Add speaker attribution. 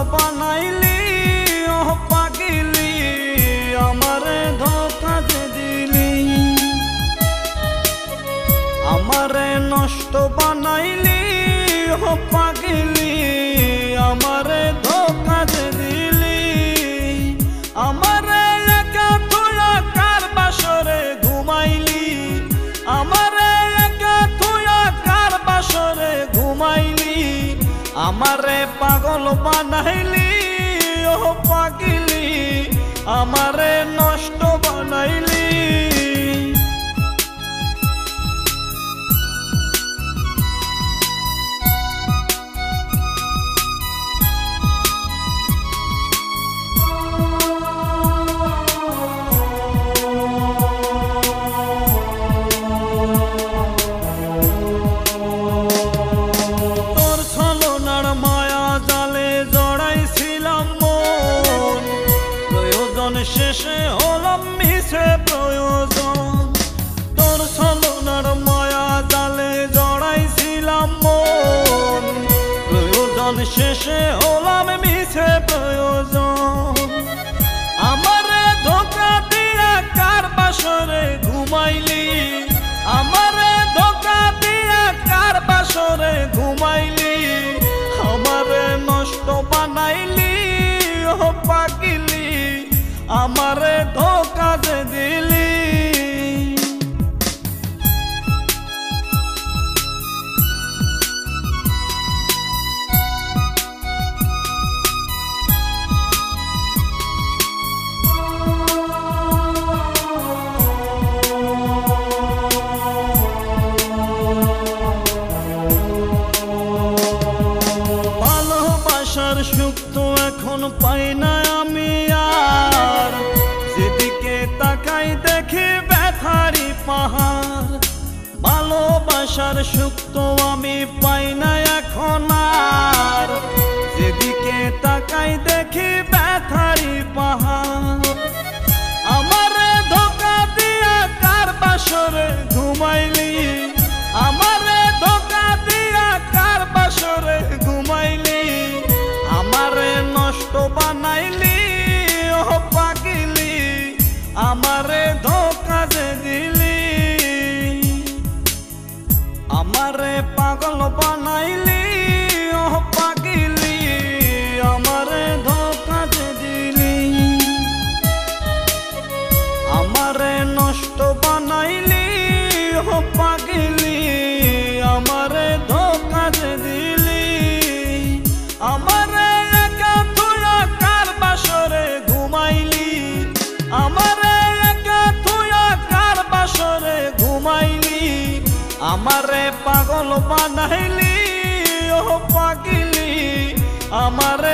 Speaker 1: বানাইলি ও পাগিলি আমারে ধোঁকা দিলি আমারে নষ্ট বানাইলি ও পাগিলি আমারে ধোঁকা দিলি আমারে একা থুয়া কার বাসরে ঘুমাইলি আমারে একা থুয়া কার বাসরে ঘুমাইলি আমারে পাগল বানাইলি ও পাগিলি আমারে নষ্ট বানাইলি শেষে হলাম মিছে প্রয়োজন তোর ছলনার মায়া জালে জড়াইছিলাম মন প্রয়োজন শেষে হলাম মিছে প্রয়োজন আমারে ধোঁকা দিয়া কার বাসরে ঘুমাইলি আমারে ধোঁকা দিয়া কার বাসরে ঘুমাইলি আমারে নষ্ট বানাইলি ও পাগিলি আমারে ধোঁকা দিলি ভালোবাসার সুখ তো এখন পাই না আমি আর যেদিকে তাকাই দেখি ব্যথারি পাহাড় ভালোবাসার সুখ তো আমি পাই না এখন আর যেদিকে তাকাই দেখি ব্যথারি পাহাড় আমারে ধোঁকা দিয়া কার বাসরে ঘুমাইলি আমারে ধোঁকা দিয়া কার বাসরে ঘুমাইলি আমারে নষ্ট বানাইলি ও পাগিলি আমারে ধোঁকা দিলি আমারে পাগল বানাইলি ও পাগিলি আমারে ধোঁকা দিলি আমারে নষ্ট বানাইলি ও পাগিলি আমারে ধোঁকা দিলি আমারে একা থুয়া কার বাসরে ঘুমাইলি আমারে একা থুয়া কার বাসরে ঘুমাইলি আমারে পাগল বানাইলি ও পাগিলি আমারে